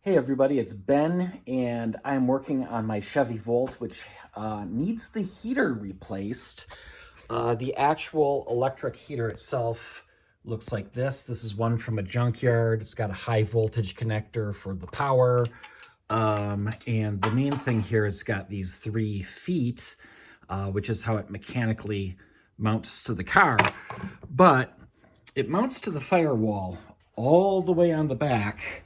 Hey everybody, it's Ben, and I'm working on my Chevy Volt, which needs the heater replaced. The actual electric heater itself looks like this. This is one from a junkyard. It's got a high voltage connector for the power. And the main thing here is it's got these 3 feet, which is how it mechanically mounts to the car. But it mounts to the firewall all the way on the back.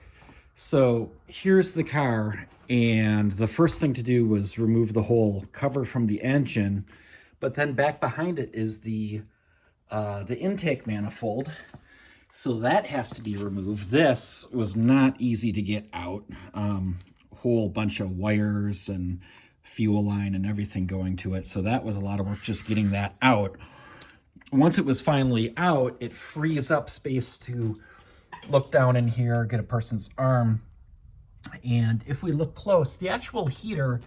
So here's the car, and the first thing to do was remove the whole cover from the engine, but then back behind it is the intake manifold. So that has to be removed. This was not easy to get out. Whole bunch of wires and fuel line and everything going to it. So that was a lot of work just getting that out. Once it was finally out, it frees up space to look down in here, get a person's arm. And if we look close, the actual heater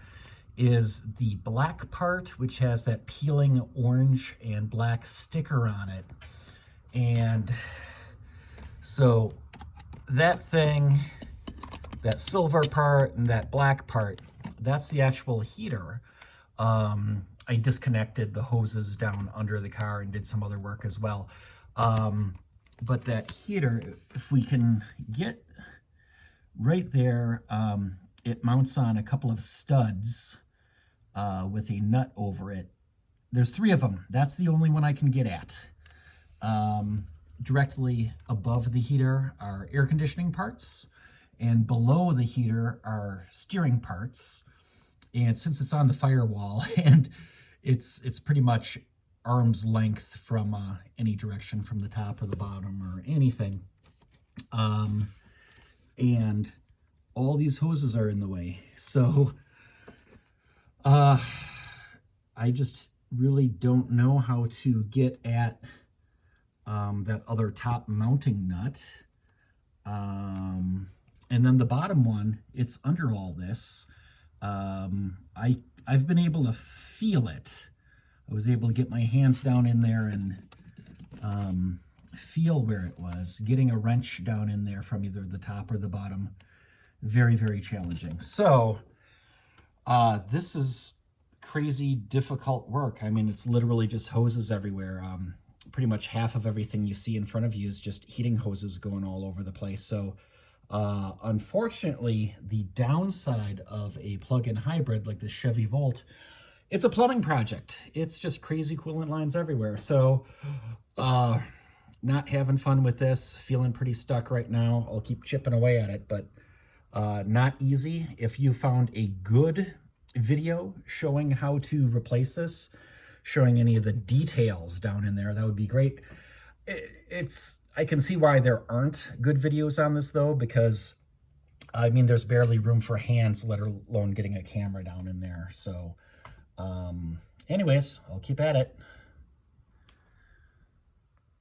is the black part, which has that peeling orange and black sticker on it. And so that thing, that silver part and that black part, that's the actual heater. I disconnected the hoses down under the car and did some other work as well. But that heater, if we can get right there, it mounts on a couple of studs with a nut over it. There's 3 of them. That's the only one I can get at. Directly above the heater are air conditioning parts, and below the heater are steering parts. And since it's on the firewall and it's pretty much arm's length from any direction, from the top or the bottom or anything. And all these hoses are in the way. So I just really don't know how to get at that other top mounting nut. And then the bottom one, it's under all this. I've been able to feel it. I was able to get my hands down in there and feel where it was. Getting a wrench down in there from either the top or the bottom, very, very challenging. So this is crazy difficult work. I mean, it's literally just hoses everywhere. Pretty much half of everything you see in front of you is just heating hoses going all over the place. So unfortunately, the downside of a plug-in hybrid like the Chevy Volt, it's a plumbing project. It's just crazy coolant lines everywhere. So not having fun with this, feeling pretty stuck right now. I'll keep chipping away at it, but not easy. If you found a good video showing how to replace this, showing any of the details down in there, that would be great. I can see why there aren't good videos on this though, because I mean, there's barely room for hands, let alone getting a camera down in there. So anyways, I'll keep at it.